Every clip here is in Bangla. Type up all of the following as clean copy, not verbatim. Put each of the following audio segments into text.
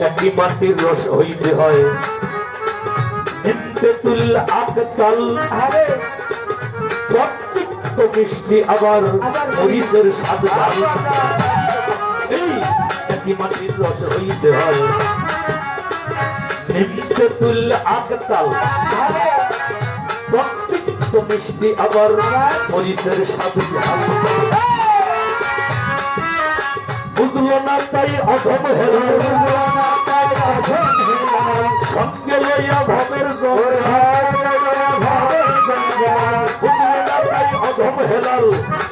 একই মাটির রস হইতে হয় ইন্তেতুল আকতাল প্রত্যেক মিষ্টি আবার মরিচের স্বাদ জানি এই একই মাটির রস হইতে হয় ইন্তেতুল আকতাল প্রত্যেক মিষ্টি আবার মরিচের স্বাদ জানি বুঝলো না তাই অধম হেরা সঙ্গে লইয়া ভবের অধম হেলাল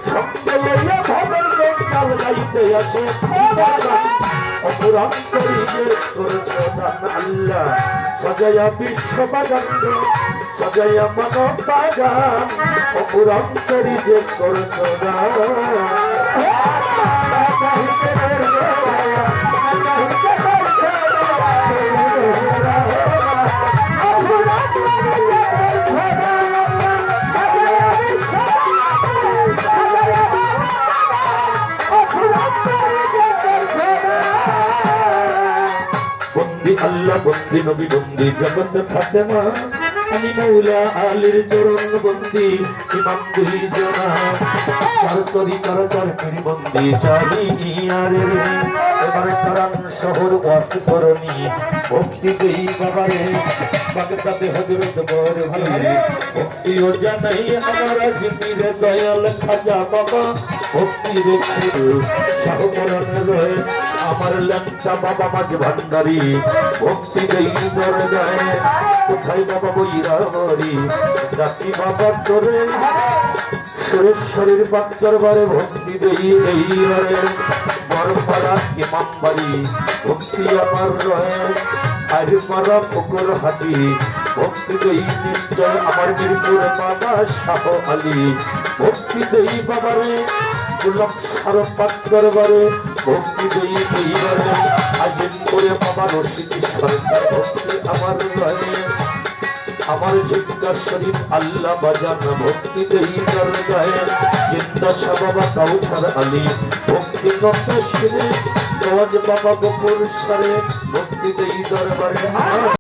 সঙ্গে লইয়া ভবের গঙ্গাল গাইতে আসে অপুরাণ করিবে করেছে আল্লাহ সাজায়া বিশ্ব বাগান সাজায়া মানব বাগান অপুরাণ করিবে করেছে আল্লাহ বন্দি নবী বন্দি জগৎ ফাতেমা আমি মৌলা আলীর চরণ বন্দি ইমাম দুই জনা তার তরিকার তরকারি বন্দি চাবি আরে এবারে কারণ শহর ওয়াস করনি ভক্তি দেই বাবারে বাগদাদে হযরত বর ভাই ভক্তিও জানাই আমার জিকিরে দয়াল খাজা বাবা ভক্তি রেখে শাহপরাণ রয় আমার লঙ্কা বাবা মাঝ ভান্ডারি ভক্তি দেই দরগায় কোথায় বাবা বৈরাবরী জাতি বাবা তোরে সুরেশ্বরীর পাত্তরবারে ভক্তি দেই এই রে বরপাড়া ইমাম বাড়ি ভক্তি আমার রয়ে আর পাড়া পুকুর হাতি ভক্তি দেই নিশ্চয় আমার মিরপুর বাবা শাহ আলী ভক্তি দেই বাবারে লক্ষার পাত্তরবারে ভক্তি দেই এইবারে আজিম করে বাবা রশিদ সরকার ভক্তি আমার রয়ে আমার জিন্দা শরীফ আল্লাহ বাজান ভক্তি দেই দরগাহে জিন্দা শাহ বাবা কাউসার আলী ভক্তি নন্দ শিরে নওয়াজ বাবা গফুর সরে ভক্তি দেই দরবারে